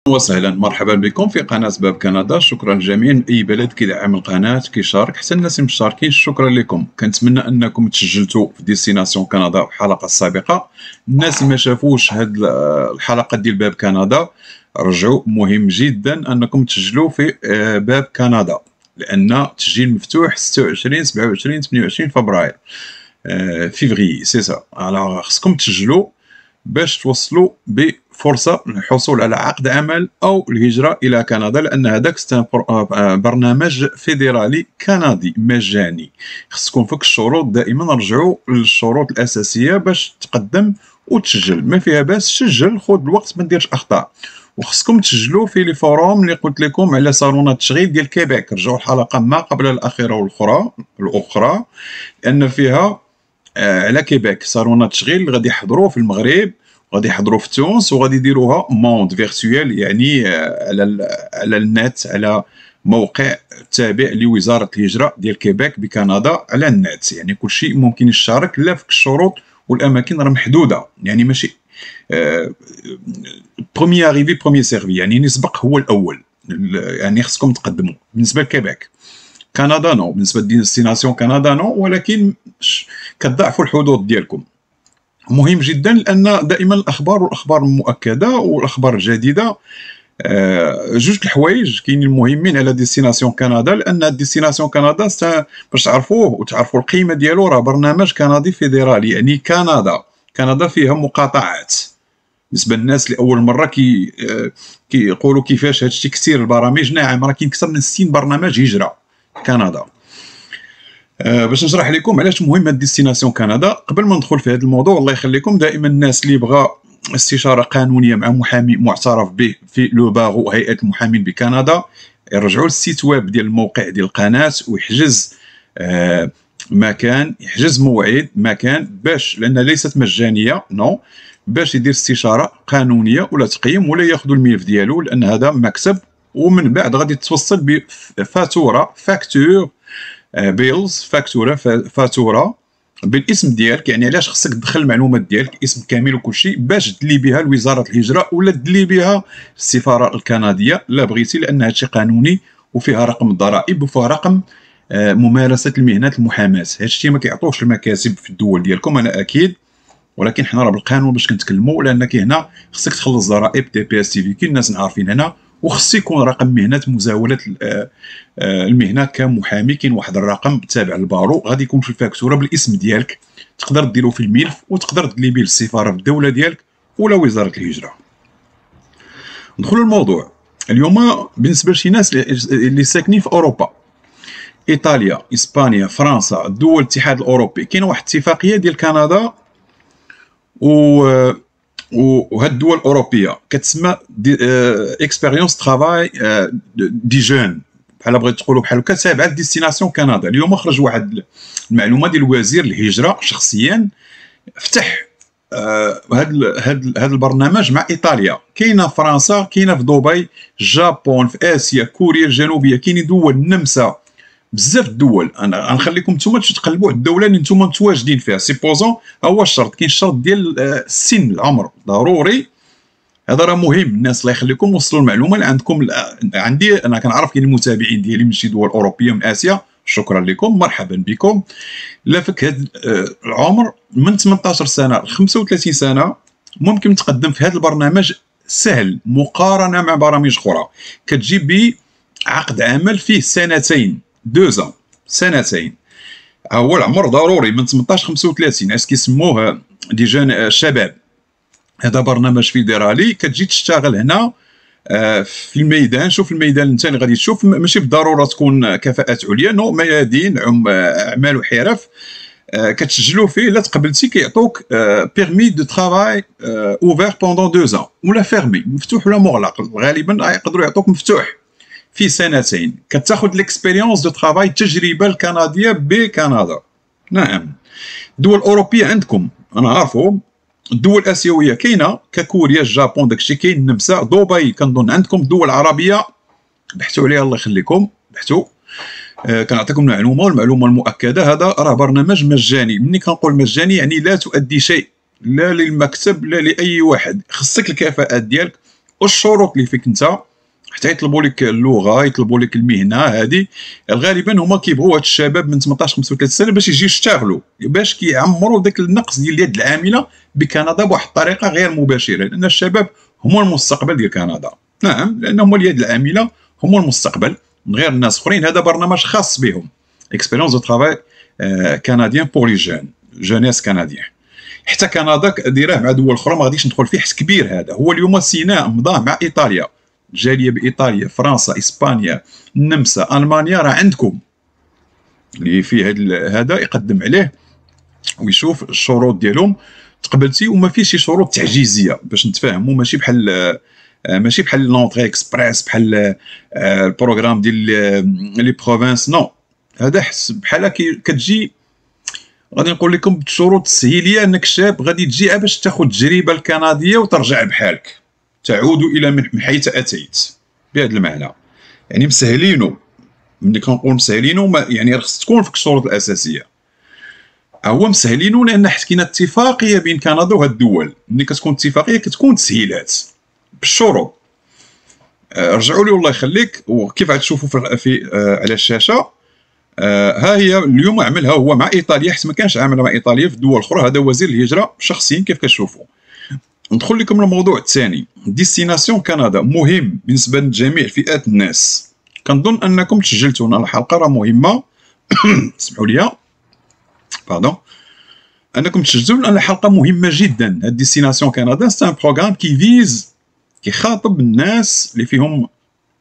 وسهلا مرحبا بكم في قناة باب كندا. شكرا جميعا. اي بلد كيدعم القناة كيشارك، حتى الناس اللي مشاركين شكرا لكم. كنتمنى انكم تسجلتوا في ديستيناسيون كندا في الحلقة السابقة. الناس اللي ما شافوش هاد الحلقة ديال باب كندا رجعوا، مهم جدا انكم تسجلوا في باب كندا، لان التسجيل مفتوح 26 27 28 فبراير فيفري سي سا. خصكم تسجلوا باش توصلوا بفرصه للحصول على عقد عمل او الهجره الى كندا، لان هذاك برنامج فيدرالي كندي مجاني. خصكم فيك الشروط، دائما رجعوا للشروط الاساسيه باش تقدم وتسجل. ما فيها باس، سجل، خذ الوقت، ما ديرش اخطاء. وخصكم تسجلوا في لي فوروم اللي قلت لكم على صالونات التشغيل ديال كيبيك. رجعوا الحلقه ما قبل الاخيره والاخرى لان فيها على كيبيك صالونات التشغيل غادي يحضروا في المغرب، وغادي يحضروا في تونس، وغادي يديروها موند فيرتويال، يعني على النت، على موقع تابع لوزاره الهجره ديال كيبيك بكندا على النت. يعني كل شيء ممكن يشارك، لا في الشروط والاماكن راه محدوده، يعني ماشي بروميي اريفي بروميي سيرفي، يعني نسبق هو الاول. يعني خصكم تقدموا. بالنسبه لكيبيك كندا نو، بالنسبه لديستيناسيون كندا نو، ولكن كتضاعفوا الحدود ديالكم. مهم جدا، لان دائما الاخبار والاخبار المؤكده والاخبار الجديده جوج الحوايج كاينين مهمين على ديستيناسيون كندا. لان ديستيناسيون كندا باش تعرفوه وتعرفوا القيمه ديالو، راه برنامج كندي فيدرالي. يعني كندا فيها مقاطعات. بالنسبه للناس اللي اول مره كيقولوا كيفاش هادشي كثير البرامج، نعم راه كاين اكثر من 60 برنامج هجره كندا. باش نشرح لكم علاش مهم هاد ديستيناسيون كندا. قبل ما ندخل في هذا الموضوع، الله يخليكم، دائما الناس اللي بغى استشاره قانونيه مع محامي معترف به في لو باغو، هيئه المحامين بكندا، يرجعوا للسيت ويب ديال الموقع ديال القناه ويحجز مكان، يحجز موعد مكان، باش لان ليست مجانيه نو، باش يدير استشاره قانونيه ولا تقييم، ولا ياخذوا الملف ديالو، لان هذا مكسب. ومن بعد غادي توصل بفاتوره بيلز، فاتوره بالاسم ديالك. يعني علاش خصك تدخل المعلومات ديالك، اسم كامل وكل شيء، باش تدلي بها لوزاره الهجره ولا تدلي بها السفاره الكنديه لا بغيتي، لان هادشي قانوني وفيها رقم الضرائب وفيها رقم ممارسه المهنه المحاماه. هادشي ما كيعطوش المكاسب في الدول ديالكم، انا اكيد، ولكن حنا راه بالقانون باش كنتكلموا، لانك هنا خصك تخلص ضرائب تي بي اس تي في، كاين الناس عارفين هنا. وخص يكون رقم مهنه مزاوله المهنه كمحامي. كاين واحد الرقم تابع للبارو غادي يكون في الفاكتوره بالاسم ديالك، تقدر ديرو في الملف وتقدر تدلي به للسفاره في الدوله ديالك ولا وزاره الهجره. ندخلوا الموضوع اليوم. بالنسبه لشي ناس اللي ساكنين في اوروبا، ايطاليا، اسبانيا، فرنسا، دول الاتحاد الاوروبي، كاين واحد الاتفاقيه ديال كندا وهاد الدول الاوروبيه كتسمى اكسبيريونس ترافاي دي جون، بحال بغيت تقولوا بحال هكا، تابعه لديستيناسيون كندا. اليوم خرج واحد المعلومه ديال وزير الهجره شخصيا، فتح هاد البرنامج مع ايطاليا. كاينه في فرنسا، كاينه في دبي، جابون، في اسيا، كوريا الجنوبيه، كاينين دول، النمسا، بزاف الدول. انا غنخليكم نتوما تقلبوا على الدوله اللي نتوما متواجدين فيها. سيبوزون هو الشرط، كاين الشرط ديال السن، العمر ضروري. هذا راه مهم. الناس الله يخليكم وصلوا المعلومه اللي عندكم. عندي انا كنعرف كاين المتابعين ديالي من شي دول اوروبيه، من اسيا، شكرا لكم، مرحبا بكم. لا فك هذا العمر من 18 سنه ل 35 سنه ممكن تقدم في هذا البرنامج، سهل مقارنه مع برامج اخرى. كتجي بعقد عمل فيه سنتين، 2 سنتين. هو العمر ضروري من 18 35، اش كيسموه دي جون شباب. هذا برنامج فيدرالي، كتجي تشتغل هنا في الميدان. شوف الميدان انت اللي غادي تشوف، ماشي بالضروره تكون كفاءات عليا، نو، ميادين، اعمال وحرف. كتسجلوا فيه، لا تقبلتي كيعطوك بيرمي دو ترافاي اوفير بوندون 2 ولا فيرمي، مفتوح ولا مغلق. غالبا يقدروا يعطوك مفتوح في سنتين. كتاخذ ليكسبيريونس دو ترافاي، التجربه الكنديه بكندا. نعم. الدول الاوروبيه عندكم انا عارفهم، الدول الاسيويه كاينه ككوريا، الجابون، داكشي كاين، النمسا، دبي، كنظن عندكم. الدول العربيه بحثوا عليها، الله يخليكم بحثوا. كنعطيكم المعلومه، والمعلومه المؤكده. هذا راه برنامج مجاني. ملي كنقول مجاني يعني لا تؤدي شيء، لا للمكتب لا لاي واحد. خصك الكفاءات ديالك والشروط اللي فيك انت حتى يطلبوا لك اللغه، يطلبوا لك المهنه هذه. غالبا هما كيبغوا هاد الشباب من 18 35 سنه باش يجيو يشتغلوا، باش كيعمروا داك النقص ديال اليد العامله بكندا بواحد الطريقه غير مباشره، لان الشباب هما المستقبل ديال كندا. نعم، لان هما اليد العامله، هما المستقبل من غير الناس اخرين. هذا برنامج خاص بهم، اكسبيريونس دو ترافاي كنديان بور لي جونيس كنديان. حتى كندا دايراه مع دول اخرى، ما غاديش ندخل فيه حيت كبير. هذا هو اليوم سيناء مضاه مع ايطاليا، جاليه بايطاليا، فرنسا، اسبانيا، النمسا، المانيا. راه عندكم اللي فيه هذا يقدم عليه ويشوف الشروط ديالهم تقبلتي، وما فيش شي شروط تعجيزيه باش نتفاهموا. ماشي بحال لونطري اكسبريس، بحال البروغرام ديال لي بروفانس. نو، هذا بحال كتجي غادي نقول لكم بشروط السهيليه، انك شاب غادي تجي باش تاخذ التجربه الكنديه وترجع بحالك، تعود الى من حيث اتيت، بهذا المعنى. يعني مسهلينو. ملي كنقول مسهلينو يعني خص تكون فيك الشروط الاساسيه. هو مسهلينو لان حيت كاينه اتفاقيه بين كندا وهاد الدول. ملي كتكون اتفاقيه كتكون تسهيلات بالشروط. رجعوا لي الله يخليك، وكيف غتشوفوا في على الشاشه. ها هي اليوم عملها هو مع ايطاليا، حيت ما كانش عاملها مع ايطاليا في الدول الاخرى. هذا وزير الهجره شخصيا كيف كتشوفوا. ندخل لكم الموضوع الثاني. ديستيناسيون كندا مهم بالنسبه لجميع فئات الناس. كنظن انكم تسجلتونا الحلقه راه مهمه. اسمحوا لي، باردون، انكم تسجلوا لان الحلقه مهمه جدا. هاد ديستيناسيون كندا سي ان بروغرام كيخاطب الناس اللي فيهم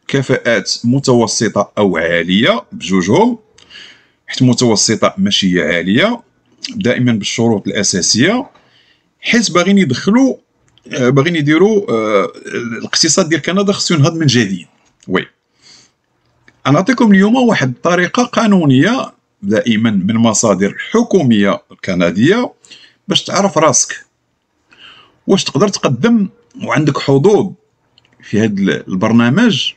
كفاءات متوسطه او عاليه بجوجهم، حيت متوسطه ماشي عاليه، دائما بالشروط الاساسيه، حيت باغيين يدخلوا، باغيين يديروا الاقتصاد ديال كندا خصو ينهض من جديد. وي، انا نعطيكم اليوم واحد الطريقه قانونيه دائما من مصادر حكوميه كنديه باش تعرف راسك واش تقدر تقدم وعندك حظوظ في هذا البرنامج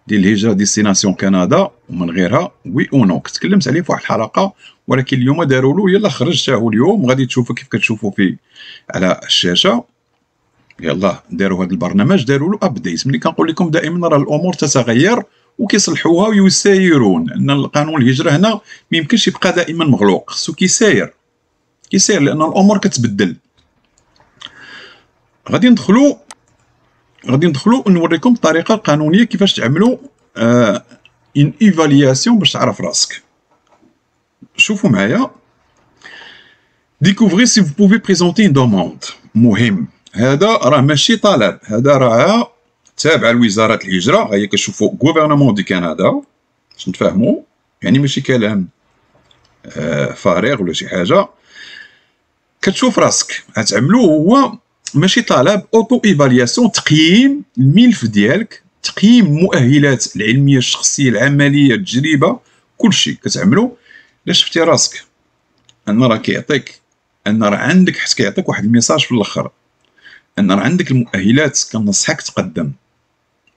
ديال الهجره ديستيناسيون كندا ومن غيرها. وي او نو، تكلمت عليه في واحد الحلقه، ولكن اليوم داروا له، يلا خرجته اليوم وغادي تشوفوا كيف كتشوفوا فيه على الشاشه. يلا داروا هذا البرنامج، داروا له ابديت. ملي كنقول لكم دائما راه الامور تتغير وكيصلحوها ويسايرون، ان القانون الهجره هنا ما يمكنش يبقى دائما مغلوق، خصو كيساير لان الامور كتبدل. غادي ندخلوا نوريكم الطريقه القانونيه كيفاش تعملوا ان ايفالياسيون باش تعرف راسك. شوفوا معايا. ديكوفري سي فو بوفي بريزونتي ان دوموند. مهم، هذا راه ماشي طلب، هذا راه تابع لوزاره الهجره. هي كتشوفوا غوفرنمون دي كندا باش نتفاهموا، يعني ماشي كلام فارغ ولا شي حاجه. كتشوف راسك غتعملو هو ماشي طلب، اوتو ايفالياسيون، تقييم الملف ديالك، تقييم المؤهلات العلميه الشخصيه العمليه التجربه، كلشي كتعملو. الا شفتي راسك ان راه كيعطيك، ان راه عندك، حيت كيعطيك واحد الميساج في الاخر ان راه عندك المؤهلات، كنصحك تقدم.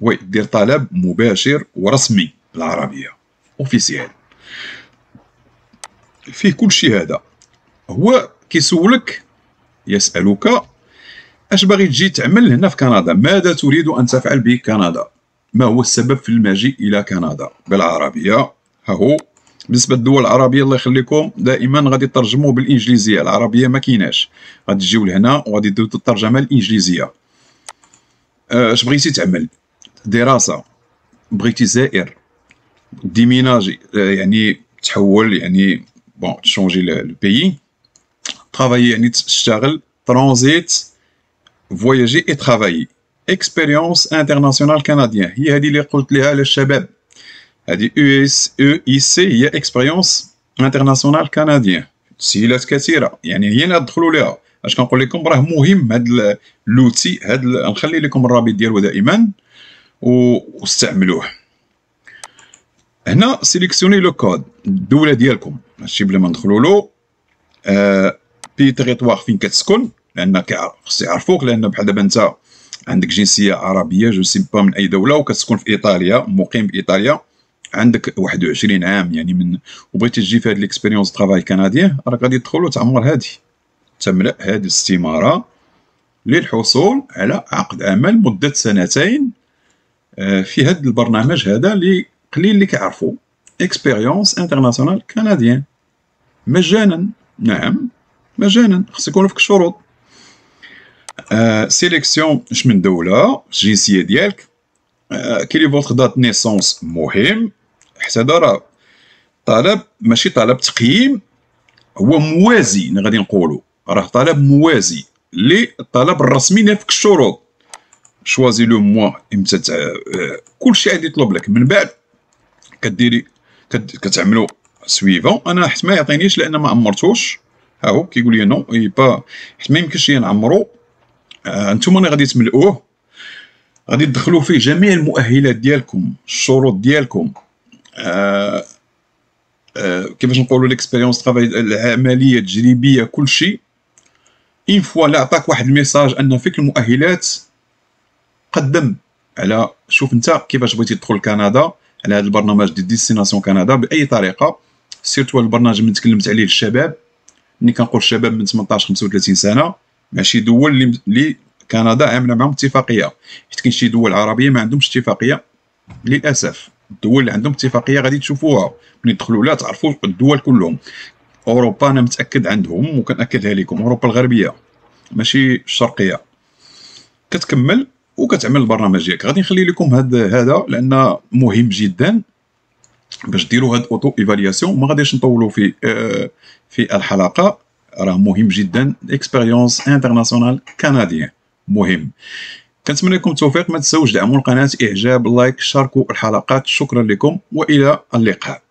وي، دير طلب مباشر ورسمي بالعربيه اوفيسيال فيه كلشي. هذا هو كيسولك، يسألك اش باغي تجي تعمل هنا في كندا، ماذا تريد ان تفعل بكندا، ما هو السبب في المجيء الى كندا، بالعربيه. ها هو بالنسبه للدول العربيه الله يخليكم دائما غادي ترجموه بالانجليزيه، العربيه ما كايناش. غادي تجيو لهنا وغادي ديروا الترجمه الانجليزيه. اش بغيتي تعمل؟ دراسه، بغيتي زائر، ديميناجي يعني تحول، يعني بون تشونجي لو بيي، ترافايي يعني تشتغل، ترانزيت، فواياجي اي ترافايي، اكسبيريونس انترناسيونال كنديان. هي هذه اللي قلت لها للشباب، هذه EIC هي اكسبيريونس انترناسيونال كنديان. تسهيلات كثيره، يعني هي اللي ندخلوا ليها. اش كنقول لكم راه مهم هذا اللوتي، هذا نخلي لكم الرابط ديالو دائما واستعملوه. هنا سيليكسيوني لو كود الدوله ديالكم، ماشي بلا ما ندخلوا له. بي تيريتوار فين كتسكن، لان خص يعرفوك، لان بحال دابا انت عندك جنسيه عربيه، جو سي با من اي دوله، وكتسكن في ايطاليا، مقيم بايطاليا، عندك 21 عام يعني من، وبغيتي تجي في هاد ليكسبيريونس طرافاي كنديان، راك غادي تدخل وتعمر هادي، تملأ هاد الاستماره للحصول على عقد عمل مدة 2 في هذا البرنامج هذا اللي قليل اللي كيعرفوا اكسبيريونس انترناسيونال كنديان، مجانا. نعم مجانا، خص يكونوا فيك الشروط. سيليكسيون اش من دوله، الجنسيه ديالك، كيلي فوتر دات نيسونس مهم، حتى هذا راه طلب ماشي طلب تقييم، هو موازي غادي نقولوا، راه طلب موازي للطلب الرسمي اللي فيك الشروط. شوازي لو موا امتى كلشي غادي يطلب لك، من بعد كديري كتعملوا سويفون. انا حيت ما يعطينيش لان ما عمرتوش، ها هو كيقول لي نو اي با، حيت ما يمكنش نعمرو. نتوما اللي غادي تملؤوه، غادي تدخلوا فيه جميع المؤهلات ديالكم، الشروط ديالكم، كيفاش نقولوا ليكسبيريونس طرافاي، العمليه التجريبيه، كلشي. اين فوا لا عطاك واحد الميساج ان فيك المؤهلات، قدم على، شوف انت كيفاش بغيتي تدخل كندا على هذا البرنامج ديال ديستيناسيون كندا باي طريقه. سيرتو البرنامج اللي تكلمت عليه للشباب، ملي كنقول الشباب من 18 35 سنه، ماشي دول اللي كندا عامله معهم اتفاقيه، حيت كاين شي دول عربيه ما عندهمش اتفاقيه للاسف. الدول اللي عندهم اتفاقيه غادي تشوفوها ملي تدخلوا، لا تعرفوا الدول كلهم. اوروبا انا متاكد عندهم، وكنأكدها لكم، اوروبا الغربيه ماشي الشرقيه. كتكمل وكتعمل البرنامج ديالك. غادي نخلي لكم هذا لان مهم جدا باش ديروا هاد اوتو ايفالياسيون. ما غاديش نطولوا في الحلقه، راه مهم جدا. اكسبيريونس انترناسيونال كنديان مهم. كنتمنى لكم التوفيق. ما تنساوش دعموا القناه، اعجاب، لايك، شاركوا الحلقات. شكرا لكم والى اللقاء.